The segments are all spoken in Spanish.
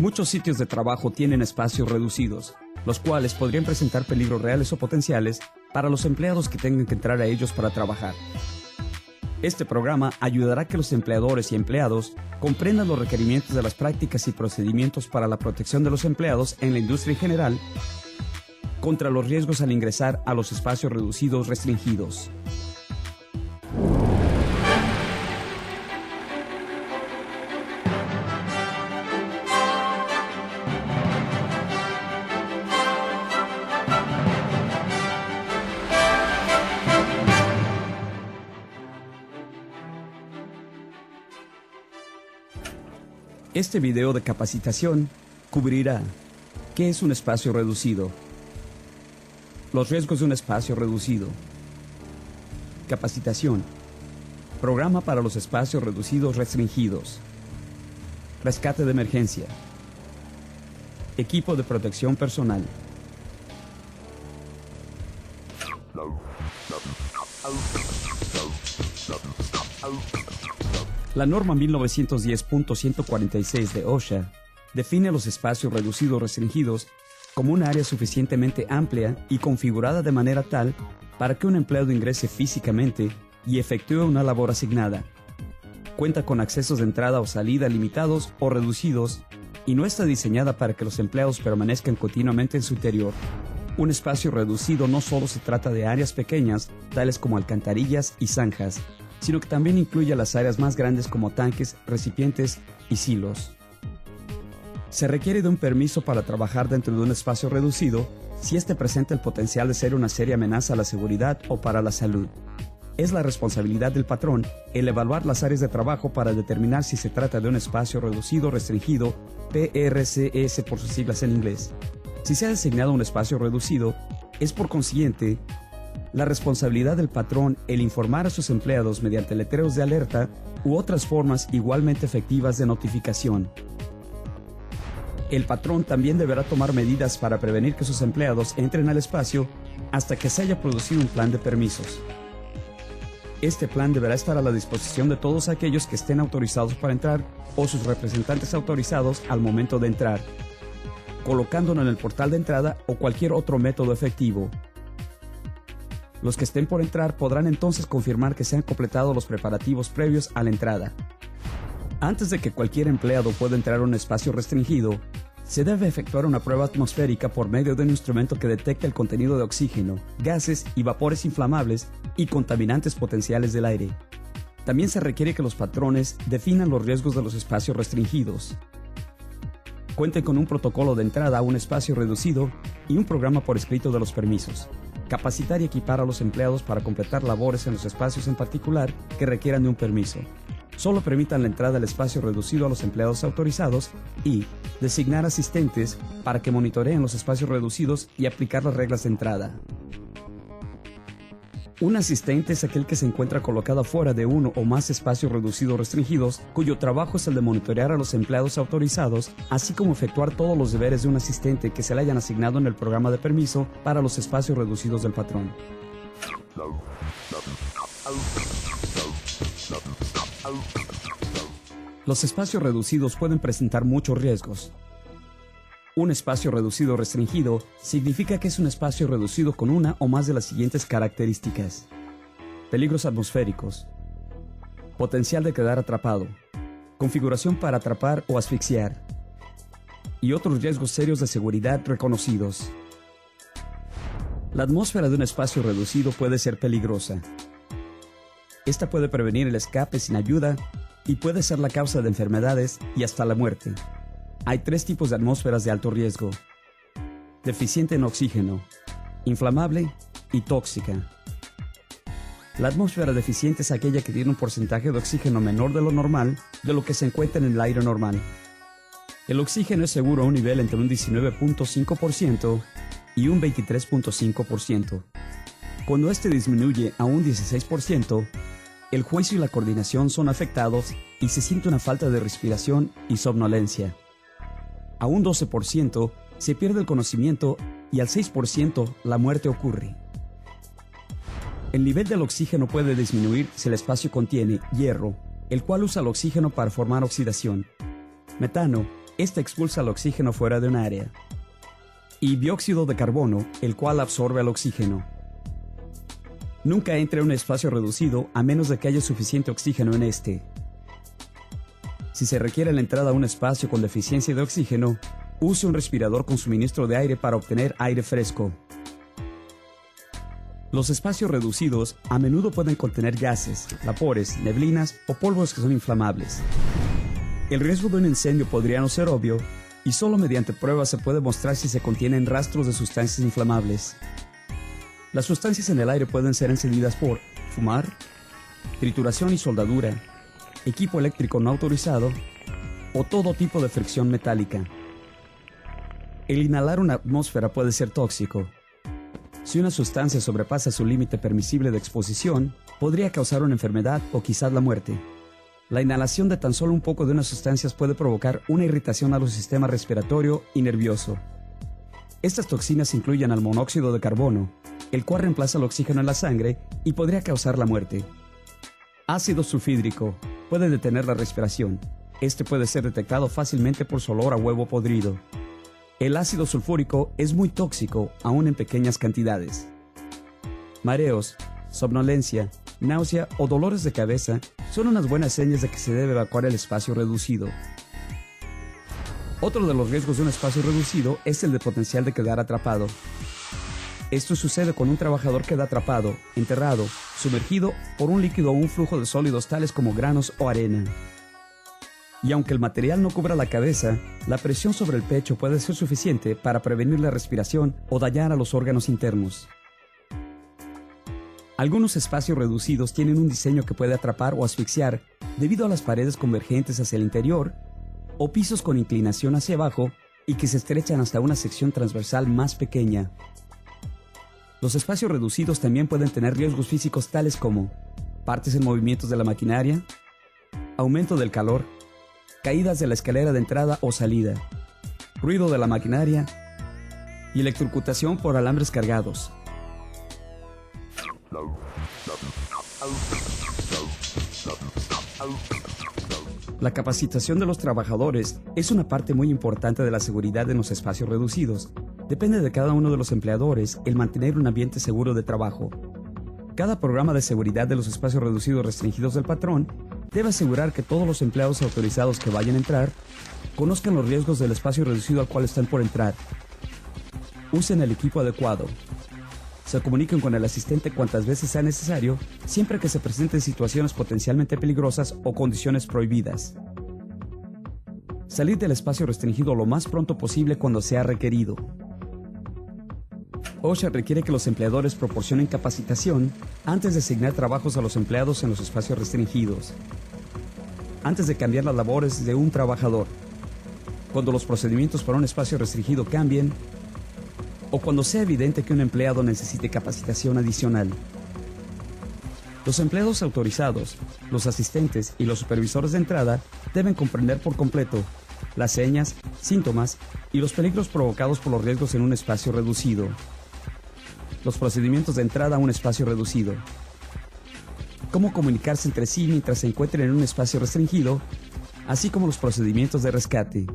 Muchos sitios de trabajo tienen espacios reducidos, los cuales podrían presentar peligros reales o potenciales para los empleados que tengan que entrar a ellos para trabajar. Este programa ayudará a que los empleadores y empleados comprendan los requerimientos de las prácticas y procedimientos para la protección de los empleados en la industria en general contra los riesgos al ingresar a los espacios reducidos restringidos. Este video de capacitación cubrirá qué es un espacio reducido, los riesgos de un espacio reducido, capacitación, programa para los espacios reducidos restringidos, rescate de emergencia, equipo de protección personal. La norma 1910.146 de OSHA define los espacios reducidos restringidos como un área suficientemente amplia y configurada de manera tal para que un empleado ingrese físicamente y efectúe una labor asignada. Cuenta con accesos de entrada o salida limitados o reducidos y no está diseñada para que los empleados permanezcan continuamente en su interior. Un espacio reducido no solo se trata de áreas pequeñas, tales como alcantarillas y zanjas, sino que también incluye las áreas más grandes como tanques, recipientes y silos. Se requiere de un permiso para trabajar dentro de un espacio reducido si éste presenta el potencial de ser una seria amenaza a la seguridad o para la salud. Es la responsabilidad del patrón el evaluar las áreas de trabajo para determinar si se trata de un espacio reducido restringido, PRCS por sus siglas en inglés. Si se ha designado un espacio reducido, es por consiguiente la responsabilidad del patrón el informar a sus empleados mediante letreros de alerta u otras formas igualmente efectivas de notificación. El patrón también deberá tomar medidas para prevenir que sus empleados entren al espacio hasta que se haya producido un plan de permisos. Este plan deberá estar a la disposición de todos aquellos que estén autorizados para entrar o sus representantes autorizados al momento de entrar, colocándolo en el portal de entrada o cualquier otro método efectivo. Los que estén por entrar podrán entonces confirmar que se han completado los preparativos previos a la entrada. Antes de que cualquier empleado pueda entrar a un espacio restringido, se debe efectuar una prueba atmosférica por medio de un instrumento que detecte el contenido de oxígeno, gases y vapores inflamables y contaminantes potenciales del aire. También se requiere que los patrones definan los riesgos de los espacios restringidos, cuenten con un protocolo de entrada a un espacio reducido y un programa por escrito de los permisos. Capacitar y equipar a los empleados para completar labores en los espacios en particular que requieran de un permiso. Solo permitan la entrada al espacio reducido a los empleados autorizados y designar asistentes para que monitoreen los espacios reducidos y aplicar las reglas de entrada. Un asistente es aquel que se encuentra colocado fuera de uno o más espacios reducidos restringidos, cuyo trabajo es el de monitorear a los empleados autorizados, así como efectuar todos los deberes de un asistente que se le hayan asignado en el programa de permiso para los espacios reducidos del patrón. Los espacios reducidos pueden presentar muchos riesgos. Un espacio reducido restringido significa que es un espacio reducido con una o más de las siguientes características: peligros atmosféricos, potencial de quedar atrapado, configuración para atrapar o asfixiar, y otros riesgos serios de seguridad reconocidos. La atmósfera de un espacio reducido puede ser peligrosa. Esta puede prevenir el escape sin ayuda y puede ser la causa de enfermedades y hasta la muerte. Hay tres tipos de atmósferas de alto riesgo: deficiente en oxígeno, inflamable y tóxica. La atmósfera deficiente es aquella que tiene un porcentaje de oxígeno menor de lo normal de lo que se encuentra en el aire normal. El oxígeno es seguro a un nivel entre un 19.5% y un 23.5%. Cuando este disminuye a un 16%, el juicio y la coordinación son afectados y se siente una falta de respiración y somnolencia. A un 12% se pierde el conocimiento y al 6% la muerte ocurre. El nivel del oxígeno puede disminuir si el espacio contiene hierro, el cual usa el oxígeno para formar oxidación, metano, Este expulsa el oxígeno fuera de un área. Y dióxido de carbono, el cual absorbe el oxígeno. Nunca entre a un espacio reducido a menos de que haya suficiente oxígeno en este. Si se requiere la entrada a un espacio con deficiencia de oxígeno, use un respirador con suministro de aire para obtener aire fresco. Los espacios reducidos a menudo pueden contener gases, vapores, neblinas o polvos que son inflamables. El riesgo de un incendio podría no ser obvio, y solo mediante pruebas se puede mostrar si se contienen rastros de sustancias inflamables. Las sustancias en el aire pueden ser encendidas por fumar, trituración y soldadura, equipo eléctrico no autorizado o todo tipo de fricción metálica. El inhalar una atmósfera puede ser tóxico. Si una sustancia sobrepasa su límite permisible de exposición, podría causar una enfermedad o quizás la muerte. La inhalación de tan solo un poco de unas sustancias puede provocar una irritación a los sistemas respiratorio y nervioso. Estas toxinas incluyen al monóxido de carbono, el cual reemplaza el oxígeno en la sangre y podría causar la muerte. Ácido sulfídrico puede detener la respiración. Este puede ser detectado fácilmente por su olor a huevo podrido. El ácido sulfúrico es muy tóxico, aún en pequeñas cantidades. Mareos, somnolencia, náusea o dolores de cabeza son unas buenas señas de que se debe evacuar el espacio reducido. Otro de los riesgos de un espacio reducido es el de potencial de quedar atrapado. Esto sucede cuando un trabajador queda atrapado, enterrado, sumergido por un líquido o un flujo de sólidos tales como granos o arena. Y aunque el material no cubra la cabeza, la presión sobre el pecho puede ser suficiente para prevenir la respiración o dañar a los órganos internos. Algunos espacios reducidos tienen un diseño que puede atrapar o asfixiar debido a las paredes convergentes hacia el interior o pisos con inclinación hacia abajo y que se estrechan hasta una sección transversal más pequeña. Los espacios reducidos también pueden tener riesgos físicos tales como partes en movimientos de la maquinaria, aumento del calor, caídas de la escalera de entrada o salida, ruido de la maquinaria y electrocutación por alambres cargados. La capacitación de los trabajadores es una parte muy importante de la seguridad en los espacios reducidos. Depende de cada uno de los empleadores el mantener un ambiente seguro de trabajo. Cada programa de seguridad de los espacios reducidos restringidos del patrón debe asegurar que todos los empleados autorizados que vayan a entrar conozcan los riesgos del espacio reducido al cual están por entrar. Usen el equipo adecuado. Se comuniquen con el asistente cuantas veces sea necesario, siempre que se presenten situaciones potencialmente peligrosas o condiciones prohibidas. Salir del espacio restringido lo más pronto posible cuando sea requerido. OSHA requiere que los empleadores proporcionen capacitación antes de asignar trabajos a los empleados en los espacios restringidos, antes de cambiar las labores de un trabajador, cuando los procedimientos para un espacio restringido cambien o cuando sea evidente que un empleado necesite capacitación adicional. Los empleados autorizados, los asistentes y los supervisores de entrada deben comprender por completo las señas, síntomas y los peligros provocados por los riesgos en un espacio reducido. Los procedimientos de entrada a un espacio reducido. Cómo comunicarse entre sí mientras se encuentren en un espacio restringido, así como los procedimientos de rescate.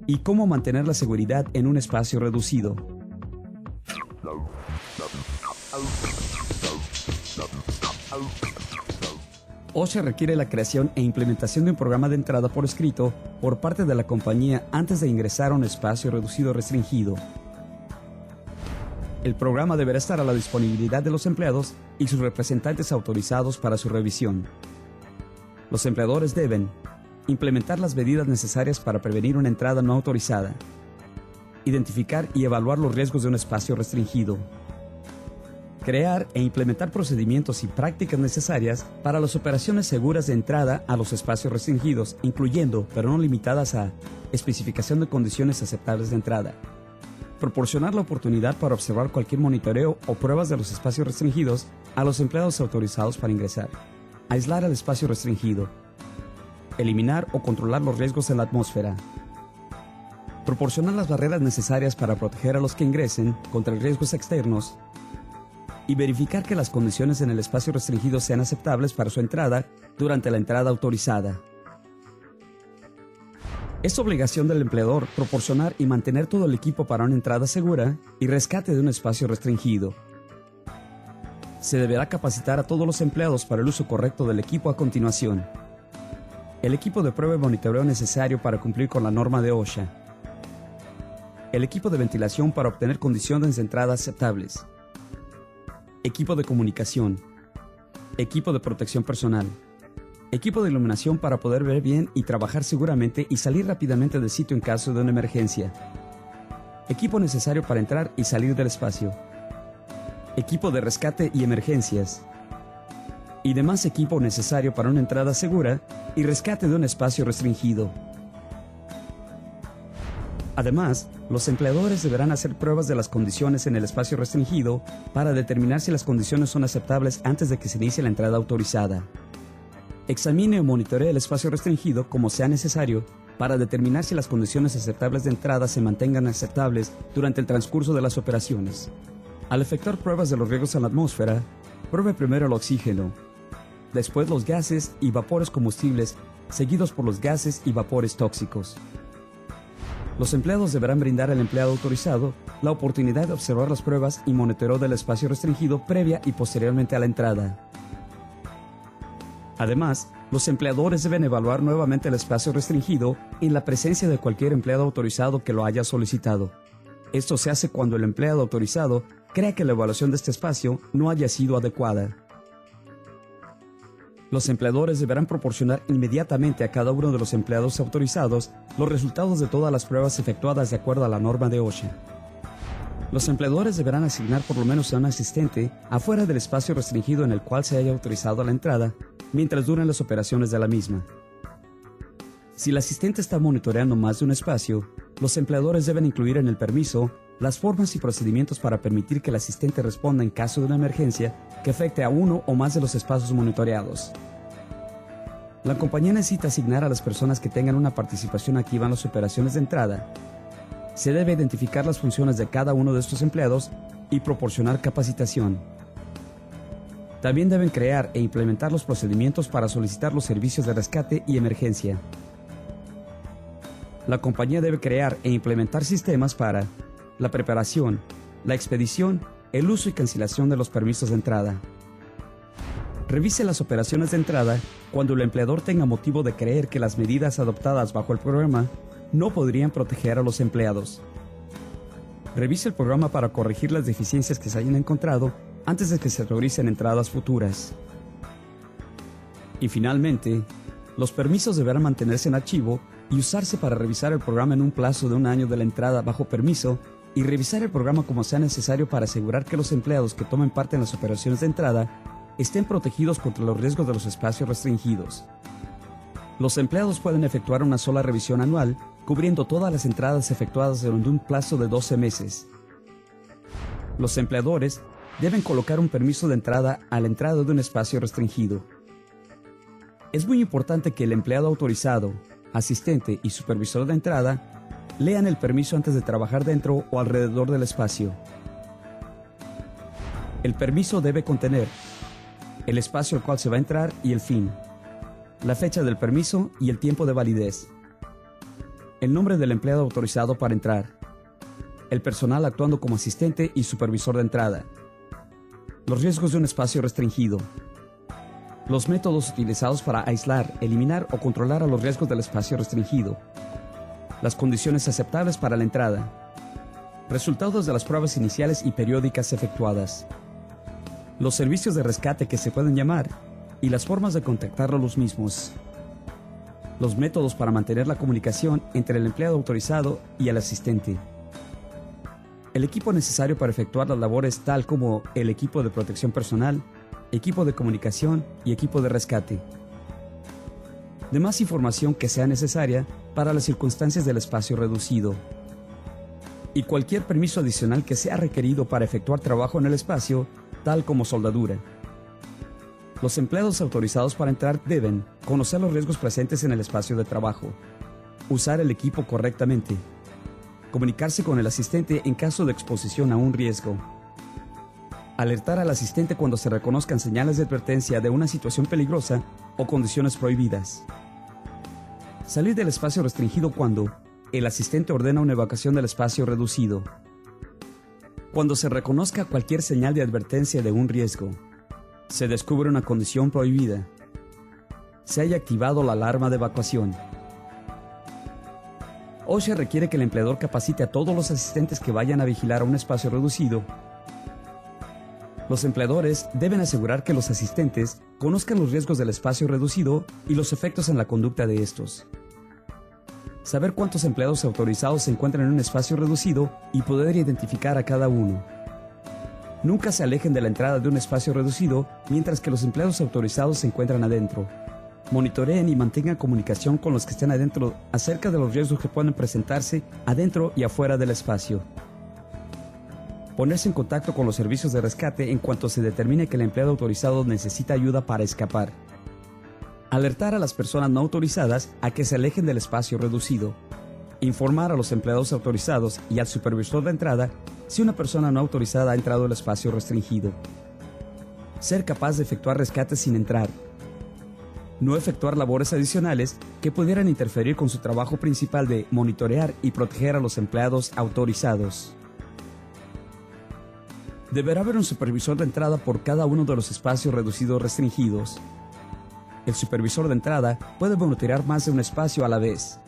Y cómo mantener la seguridad en un espacio reducido. OSHA requiere la creación e implementación de un programa de entrada por escrito por parte de la compañía antes de ingresar a un espacio reducido restringido. El programa deberá estar a la disponibilidad de los empleados y sus representantes autorizados para su revisión. Los empleadores deben implementar las medidas necesarias para prevenir una entrada no autorizada, identificar y evaluar los riesgos de un espacio restringido, crear e implementar procedimientos y prácticas necesarias para las operaciones seguras de entrada a los espacios restringidos, incluyendo, pero no limitadas a, especificación de condiciones aceptables de entrada, proporcionar la oportunidad para observar cualquier monitoreo o pruebas de los espacios restringidos a los empleados autorizados para ingresar, aislar el espacio restringido, eliminar o controlar los riesgos en la atmósfera, proporcionar las barreras necesarias para proteger a los que ingresen contra riesgos externos y verificar que las condiciones en el espacio restringido sean aceptables para su entrada durante la entrada autorizada. Es obligación del empleador proporcionar y mantener todo el equipo para una entrada segura y rescate de un espacio restringido. Se deberá capacitar a todos los empleados para el uso correcto del equipo a continuación. El equipo de prueba y monitoreo necesario para cumplir con la norma de OSHA. El equipo de ventilación para obtener condiciones de entrada aceptables. Equipo de comunicación. Equipo de protección personal. Equipo de iluminación para poder ver bien y trabajar seguramente y salir rápidamente del sitio en caso de una emergencia. Equipo necesario para entrar y salir del espacio. Equipo de rescate y emergencias. Y demás equipo necesario para una entrada segura y rescate de un espacio restringido. Además, los empleadores deberán hacer pruebas de las condiciones en el espacio restringido para determinar si las condiciones son aceptables antes de que se inicie la entrada autorizada. Examine o monitoree el espacio restringido como sea necesario para determinar si las condiciones aceptables de entrada se mantengan aceptables durante el transcurso de las operaciones. Al efectuar pruebas de los riesgos en la atmósfera, pruebe primero el oxígeno, después los gases y vapores combustibles, seguidos por los gases y vapores tóxicos. Los empleados deberán brindar al empleado autorizado la oportunidad de observar las pruebas y monitoreo del espacio restringido previa y posteriormente a la entrada. Además, los empleadores deben evaluar nuevamente el espacio restringido en la presencia de cualquier empleado autorizado que lo haya solicitado. Esto se hace cuando el empleado autorizado crea que la evaluación de este espacio no haya sido adecuada. Los empleadores deberán proporcionar inmediatamente a cada uno de los empleados autorizados los resultados de todas las pruebas efectuadas de acuerdo a la norma de OSHA. Los empleadores deberán asignar por lo menos a un asistente afuera del espacio restringido en el cual se haya autorizado la entrada, mientras duren las operaciones de la misma. Si el asistente está monitoreando más de un espacio, los empleadores deben incluir en el permiso las formas y procedimientos para permitir que el asistente responda en caso de una emergencia que afecte a uno o más de los espacios monitoreados. La compañía necesita asignar a las personas que tengan una participación activa en las operaciones de entrada. Se debe identificar las funciones de cada uno de estos empleados y proporcionar capacitación. También deben crear e implementar los procedimientos para solicitar los servicios de rescate y emergencia. La compañía debe crear e implementar sistemas para la preparación, la expedición, el uso y cancelación de los permisos de entrada. Revise las operaciones de entrada cuando el empleador tenga motivo de creer que las medidas adoptadas bajo el programa no podrían proteger a los empleados. Revise el programa para corregir las deficiencias que se hayan encontrado antes de que se autoricen entradas futuras. Y finalmente, los permisos deberán mantenerse en archivo y usarse para revisar el programa en un plazo de 1 año de la entrada bajo permiso y revisar el programa como sea necesario para asegurar que los empleados que tomen parte en las operaciones de entrada estén protegidos contra los riesgos de los espacios restringidos. Los empleados pueden efectuar una sola revisión anual, cubriendo todas las entradas efectuadas durante un plazo de 12 meses. Los empleadores deben colocar un permiso de entrada a la entrada de un espacio restringido. Es muy importante que el empleado autorizado, asistente y supervisor de entrada lean el permiso antes de trabajar dentro o alrededor del espacio. El permiso debe contener el espacio al cual se va a entrar y el fin, la fecha del permiso y el tiempo de validez, el nombre del empleado autorizado para entrar, el personal actuando como asistente y supervisor de entrada, los riesgos de un espacio restringido, los métodos utilizados para aislar, eliminar o controlar a los riesgos del espacio restringido, las condiciones aceptables para la entrada, resultados de las pruebas iniciales y periódicas efectuadas, los servicios de rescate que se pueden llamar y las formas de contactar a los mismos, los métodos para mantener la comunicación entre el empleado autorizado y el asistente, el equipo necesario para efectuar las labores tal como el equipo de protección personal, equipo de comunicación y equipo de rescate. Demás información que sea necesaria para las circunstancias del espacio reducido. Y cualquier permiso adicional que sea requerido para efectuar trabajo en el espacio, tal como soldadura. Los empleados autorizados para entrar deben conocer los riesgos presentes en el espacio de trabajo, usar el equipo correctamente, comunicarse con el asistente en caso de exposición a un riesgo, alertar al asistente cuando se reconozcan señales de advertencia de una situación peligrosa o condiciones prohibidas, Salir del espacio restringido cuando el asistente ordena una evacuación del espacio reducido. Cuando se reconozca cualquier señal de advertencia de un riesgo. Se descubre una condición prohibida. Se haya activado la alarma de evacuación. OSHA requiere que el empleador capacite a todos los asistentes que vayan a vigilar a un espacio reducido. Los empleadores deben asegurar que los asistentes conozcan los riesgos del espacio reducido y los efectos en la conducta de estos. Saber cuántos empleados autorizados se encuentran en un espacio reducido y poder identificar a cada uno. Nunca se alejen de la entrada de un espacio reducido mientras que los empleados autorizados se encuentran adentro. Monitoreen y mantengan comunicación con los que estén adentro acerca de los riesgos que pueden presentarse adentro y afuera del espacio. Ponerse en contacto con los servicios de rescate en cuanto se determine que el empleado autorizado necesita ayuda para escapar. Alertar a las personas no autorizadas a que se alejen del espacio reducido. Informar a los empleados autorizados y al supervisor de entrada si una persona no autorizada ha entrado al espacio restringido. Ser capaz de efectuar rescates sin entrar. No efectuar labores adicionales que pudieran interferir con su trabajo principal de monitorear y proteger a los empleados autorizados. Deberá haber un supervisor de entrada por cada uno de los espacios reducidos restringidos. El supervisor de entrada puede monitorear más de un espacio a la vez.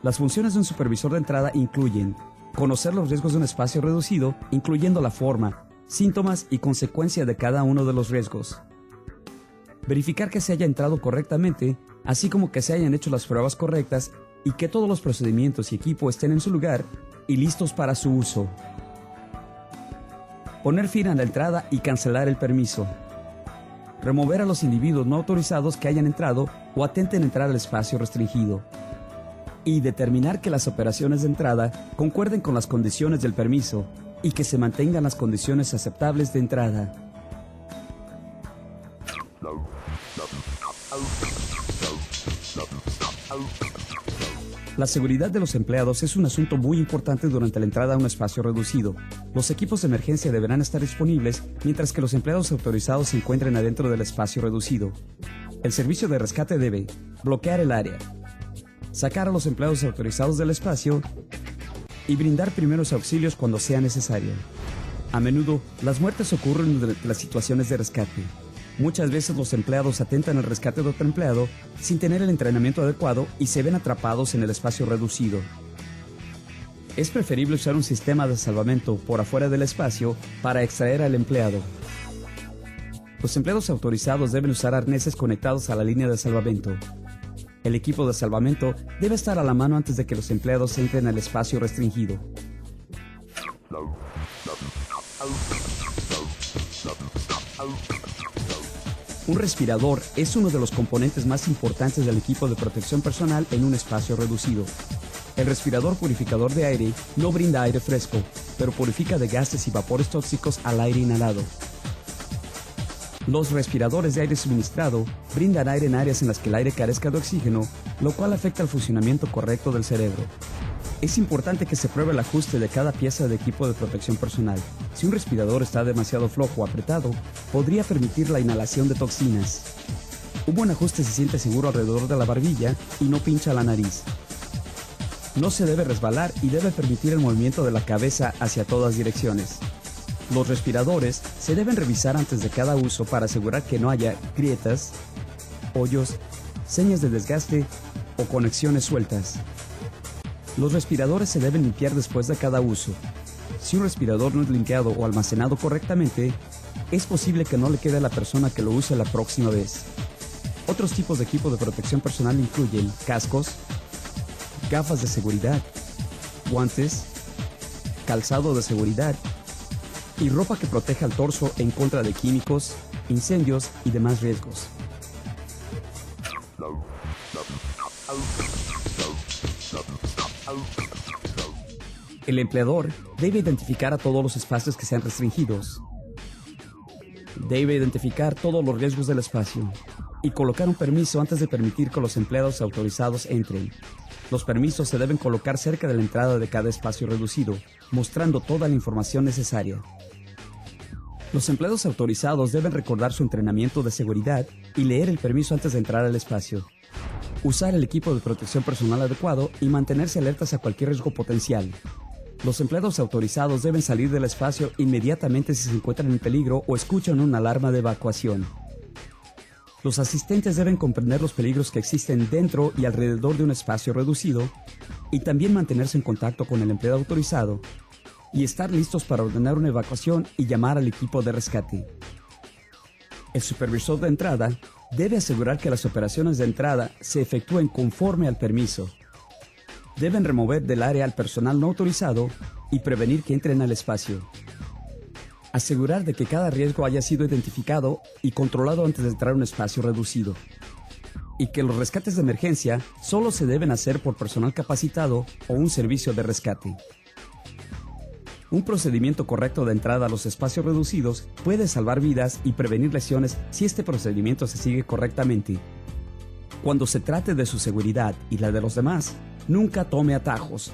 Las funciones de un supervisor de entrada incluyen conocer los riesgos de un espacio reducido, incluyendo la forma, síntomas y consecuencia de cada uno de los riesgos. Verificar que se haya entrado correctamente, así como que se hayan hecho las pruebas correctas y que todos los procedimientos y equipo estén en su lugar y listos para su uso. Poner fin a la entrada y cancelar el permiso. Remover a los individuos no autorizados que hayan entrado o atenten a entrar al espacio restringido. Y determinar que las operaciones de entrada concuerden con las condiciones del permiso y que se mantengan las condiciones aceptables de entrada. La seguridad de los empleados es un asunto muy importante durante la entrada a un espacio reducido. Los equipos de emergencia deberán estar disponibles mientras que los empleados autorizados se encuentren adentro del espacio reducido. El servicio de rescate debe bloquear el área, sacar a los empleados autorizados del espacio y brindar primeros auxilios cuando sea necesario. A menudo, las muertes ocurren durante las situaciones de rescate. Muchas veces los empleados atentan al rescate de otro empleado sin tener el entrenamiento adecuado y se ven atrapados en el espacio reducido. Es preferible usar un sistema de salvamento por afuera del espacio para extraer al empleado. Los empleados autorizados deben usar arneses conectados a la línea de salvamento. El equipo de salvamento debe estar a la mano antes de que los empleados entren al espacio restringido. Un respirador es uno de los componentes más importantes del equipo de protección personal en un espacio reducido. El respirador purificador de aire no brinda aire fresco, pero purifica de gases y vapores tóxicos al aire inhalado. Los respiradores de aire suministrado brindan aire en áreas en las que el aire carezca de oxígeno, lo cual afecta el funcionamiento correcto del cerebro. Es importante que se pruebe el ajuste de cada pieza de equipo de protección personal. Si un respirador está demasiado flojo o apretado, podría permitir la inhalación de toxinas. Un buen ajuste se siente seguro alrededor de la barbilla y no pincha la nariz. No se debe resbalar y debe permitir el movimiento de la cabeza hacia todas direcciones. Los respiradores se deben revisar antes de cada uso para asegurar que no haya grietas, hoyos, señas de desgaste o conexiones sueltas. Los respiradores se deben limpiar después de cada uso. Si un respirador no es limpiado o almacenado correctamente, es posible que no le quede a la persona que lo use la próxima vez. Otros tipos de equipo de protección personal incluyen cascos, gafas de seguridad, guantes, calzado de seguridad y ropa que proteja el torso en contra de químicos, incendios y demás riesgos. El empleador debe identificar a todos los espacios que sean restringidos. Debe identificar todos los riesgos del espacio y colocar un permiso antes de permitir que los empleados autorizados entren. Los permisos se deben colocar cerca de la entrada de cada espacio reducido, mostrando toda la información necesaria. Los empleados autorizados deben recordar su entrenamiento de seguridad y leer el permiso antes de entrar al espacio. Usar el equipo de protección personal adecuado y mantenerse alertas a cualquier riesgo potencial. Los empleados autorizados deben salir del espacio inmediatamente si se encuentran en peligro o escuchan una alarma de evacuación. Los asistentes deben comprender los peligros que existen dentro y alrededor de un espacio reducido y también mantenerse en contacto con el empleado autorizado y estar listos para ordenar una evacuación y llamar al equipo de rescate. El supervisor de entrada debe asegurar que las operaciones de entrada se efectúen conforme al permiso. Deben remover del área al personal no autorizado y prevenir que entren al espacio. Asegurar de que cada riesgo haya sido identificado y controlado antes de entrar a un espacio reducido. Y que los rescates de emergencia solo se deben hacer por personal capacitado o un servicio de rescate. Un procedimiento correcto de entrada a los espacios reducidos puede salvar vidas y prevenir lesiones si este procedimiento se sigue correctamente. Cuando se trate de su seguridad y la de los demás, nunca tome atajos.